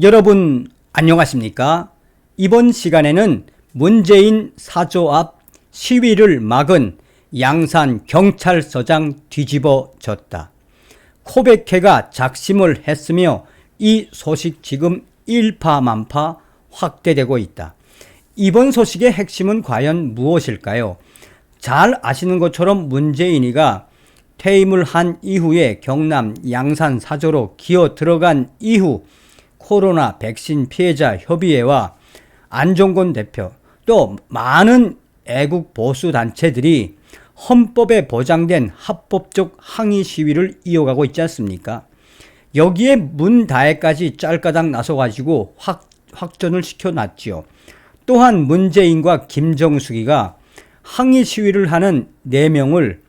여러분 안녕하십니까? 이번 시간에는 문재인 사저 앞 시위를 막은 양산 경찰서장 뒤집어졌다. 코백회가 작심을 했으며 이 소식 지금 일파만파 확대되고 있다. 이번 소식의 핵심은 과연 무엇일까요? 잘 아시는 것처럼 문재인이가 퇴임을 한 이후에 경남 양산 사저로 기어 들어간 이후 코로나 백신 피해자 협의회와 안종건 대표 또 많은 애국 보수 단체들이 헌법에 보장된 합법적 항의 시위를 이어가고 있지 않습니까? 여기에 문다혜까지 짤까당 나서가지고 확전을 시켜놨지요. 또한 문재인과 김정숙이가 항의 시위를 하는 4명을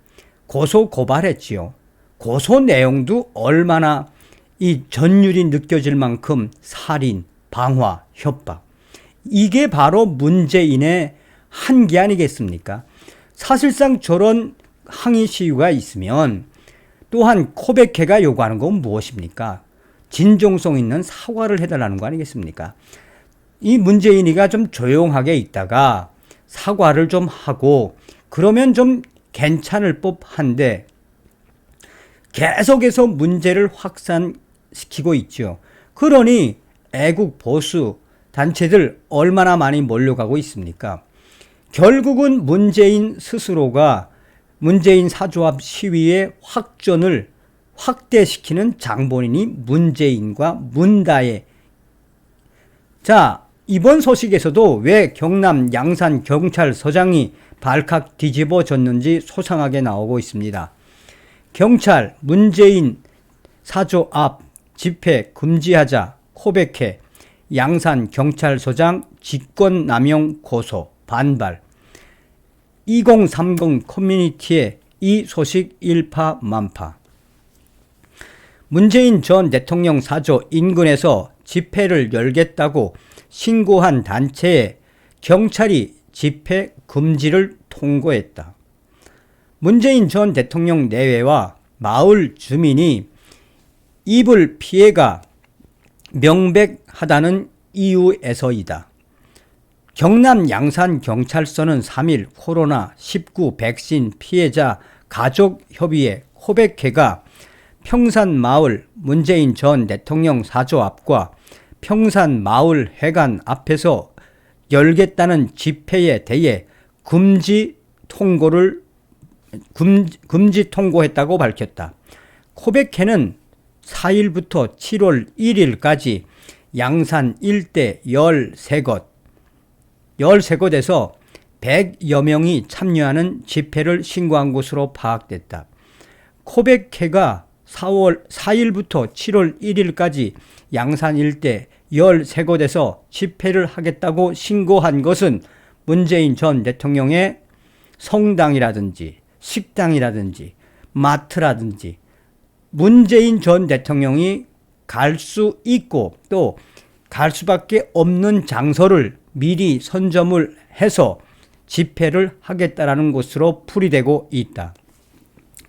고소 고발했지요. 고소 내용도 얼마나 이 전율이 느껴질 만큼 살인, 방화, 협박. 이게 바로 문재인의 한계 아니겠습니까? 사실상 저런 항의 시위가 있으면 또한 코백회가 요구하는 건 무엇입니까? 진정성 있는 사과를 해달라는 거 아니겠습니까? 이 문재인이가 좀 조용하게 있다가 사과를 좀 하고 그러면 좀 괜찮을 법한데 계속해서 문제를 확산시키고 있죠. 그러니 애국 보수 단체들 얼마나 많이 몰려가고 있습니까? 결국은 문재인 스스로가 문재인 사저 앞 시위의 확전을 확대시키는 장본인이 문재인과 문다혜. 자, 이번 소식에서도 왜 경남 양산 경찰서장이 발칵 뒤집어졌는지 소상하게 나오고 있습니다. 경찰 문재인 사저 앞 집회 금지하자 코백회 양산 경찰서장 직권남용 고소 반발. 2030 커뮤니티에 이 소식 일파만파. 문재인 전 대통령 사저 인근에서 집회를 열겠다고 신고한 단체에 경찰이 집회 금지를 통고했다. 문재인 전 대통령 내외와 마을 주민이 입을 피해가 명백하다는 이유에서이다. 경남 양산 경찰서는 3일 코로나19 백신 피해자 가족협의회 코백회가 평산마을 문재인 전 대통령 사저 앞과 평산마을회관 앞에서 열겠다는 집회에 대해 금지 통고했다고 밝혔다. 코백회는 4일부터 7월 1일까지 양산 일대 13곳에서 100여 명이 참여하는 집회를 신고한 것으로 파악됐다. 코백회가 4일부터 7월 1일까지 양산 일대 13곳에서 집회를 하겠다고 신고한 것은 문재인 전 대통령의 성당이라든지 식당이라든지 마트라든지 문재인 전 대통령이 갈 수 있고 또 갈 수밖에 없는 장소를 미리 선점을 해서 집회를 하겠다라는 것으로 풀이되고 있다.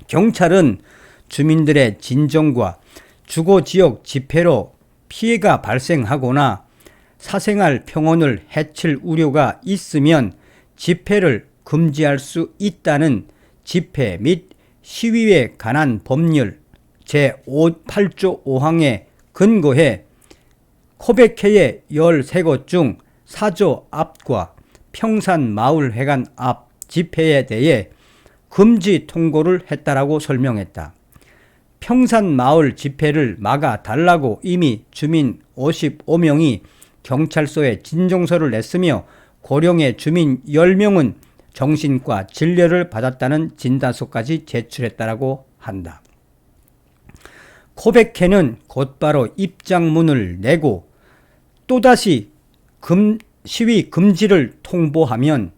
경찰은 주민들의 진정과 주거지역 집회로 피해가 발생하거나 사생활 평온을 해칠 우려가 있으면 집회를 금지할 수 있다는 집회 및 시위에 관한 법률 제8조 5항에 근거해 코백회의 13곳 중 사저 앞과 평산마을회관 앞 집회에 대해 금지 통고를 했다라고 설명했다. 평산마을 집회를 막아달라고 이미 주민 55명이 경찰서에 진정서를 냈으며 고령의 주민 10명은 정신과 진료를 받았다는 진단서까지 제출했다라고 한다. 코백회는 곧바로 입장문을 내고 또다시 시위 금지를 통보하면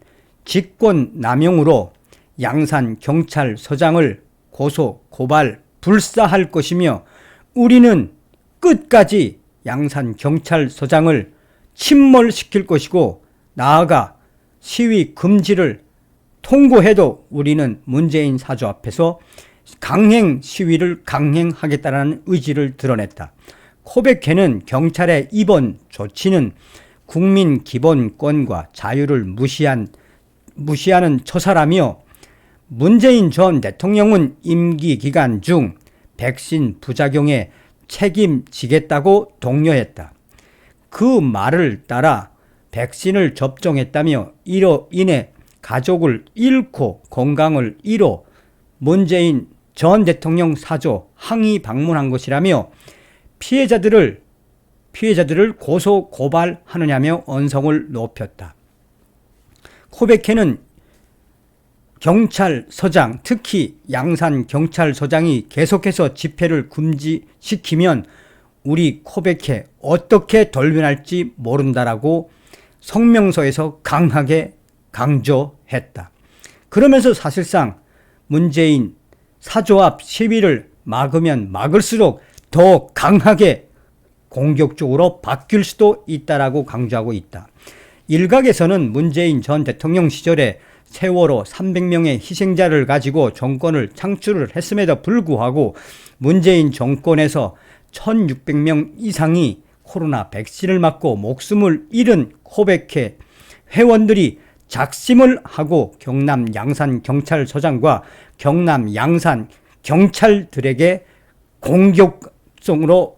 직권남용으로 양산 경찰서장을 고소, 고발, 불사할 것이며 우리는 끝까지 양산 경찰서장을 침몰시킬 것이고 나아가 시위 금지를 통고해도 우리는 문재인 사저 앞에서 강행 시위를 강행하겠다는 의지를 드러냈다. 코백회는 경찰의 이번 조치는 국민 기본권과 자유를 무시하는 처사라며 문재인 전 대통령은 임기 기간 중 백신 부작용에 책임지겠다고 독려했다. 그 말을 따라 백신을 접종했다며 이로 인해 가족을 잃고 건강을 잃어 문재인 전 대통령 사저 항의 방문한 것이라며 피해자들을 고소 고발하느냐며 언성을 높였다. 코백회는 경찰서장, 특히 양산경찰서장이 계속해서 집회를 금지시키면 우리 코백회 어떻게 돌변할지 모른다라고 성명서에서 강하게 강조했다. 그러면서 사실상 문재인 사저 앞 시위를 막으면 막을수록 더 강하게 공격적으로 바뀔 수도 있다라고 강조하고 있다. 일각에서는 문재인 전 대통령 시절에 세월호 300명의 희생자를 가지고 정권을 창출을 했음에도 불구하고 문재인 정권에서 1600명 이상이 코로나 백신을 맞고 목숨을 잃은 코백회 회원들이 작심을 하고 경남 양산경찰서장과 경남 양산 경찰들에게 공격적으로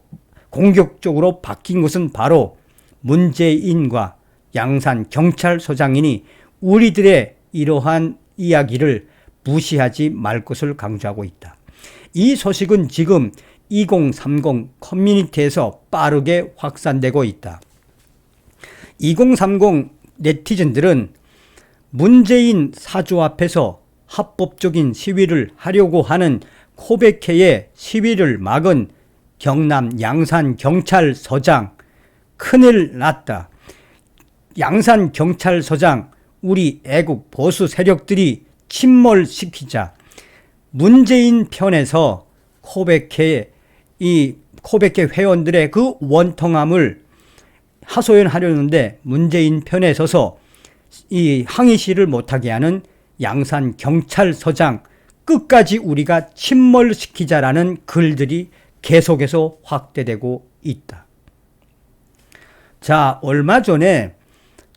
바뀐 것은 바로 문재인과 양산경찰서장이니 우리들의 이러한 이야기를 무시하지 말 것을 강조하고 있다. 이 소식은 지금 2030 커뮤니티에서 빠르게 확산되고 있다. 2030 네티즌들은 문재인 사저 앞에서 합법적인 시위를 하려고 하는 코백회의 시위를 막은 경남 양산경찰서장 큰일 났다. 양산경찰서장 우리 애국 보수 세력들이 침몰시키자 문재인 편에서 코백회 회원들의 그 원통함을 하소연하려는데 문재인 편에 서서 이 항의 시를 못하게 하는 양산경찰서장 끝까지 우리가 침몰시키자라는 글들이 계속해서 확대되고 있다. 자, 얼마 전에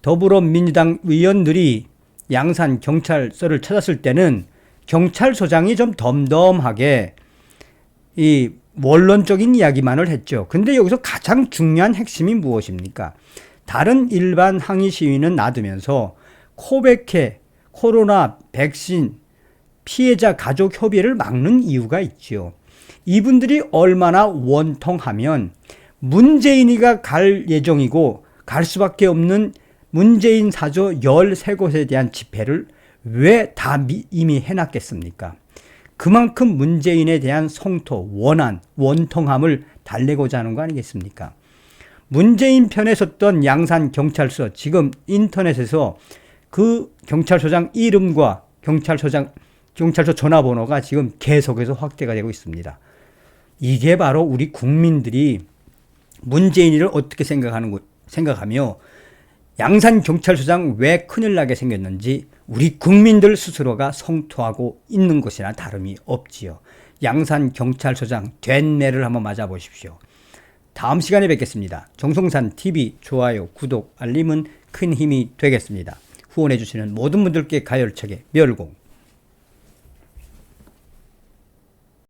더불어민주당 의원들이 양산경찰서를 찾았을 때는 경찰서장이 좀 덤덤하게 이 원론적인 이야기만을 했죠. 근데 여기서 가장 중요한 핵심이 무엇입니까? 다른 일반 항의 시위는 놔두면서 코백회 코로나 백신 피해자 가족 협의를 막는 이유가 있죠. 이분들이 얼마나 원통하면 문재인이가 갈 예정이고 갈 수밖에 없는 문재인 사저 13곳에 대한 집회를 왜 다 이미 해놨겠습니까? 그만큼 문재인에 대한 성토, 원한, 원통함을 달래고자 하는 거 아니겠습니까? 문재인 편에 섰던 양산경찰서, 지금 인터넷에서 그 경찰서장 이름과 경찰서 전화번호가 지금 계속해서 확대가 되고 있습니다. 이게 바로 우리 국민들이 문재인이를 어떻게 생각하며 양산경찰서장 왜 큰일 나게 생겼는지 우리 국민들 스스로가 성토하고 있는 것이나 다름이 없지요. 양산경찰서장 된매를 한번 맞아보십시오. 다음 시간에 뵙겠습니다. 정성산TV 좋아요, 구독, 알림은 큰 힘이 되겠습니다. 후원해 주시는 모든 분들께 가열차게 멸공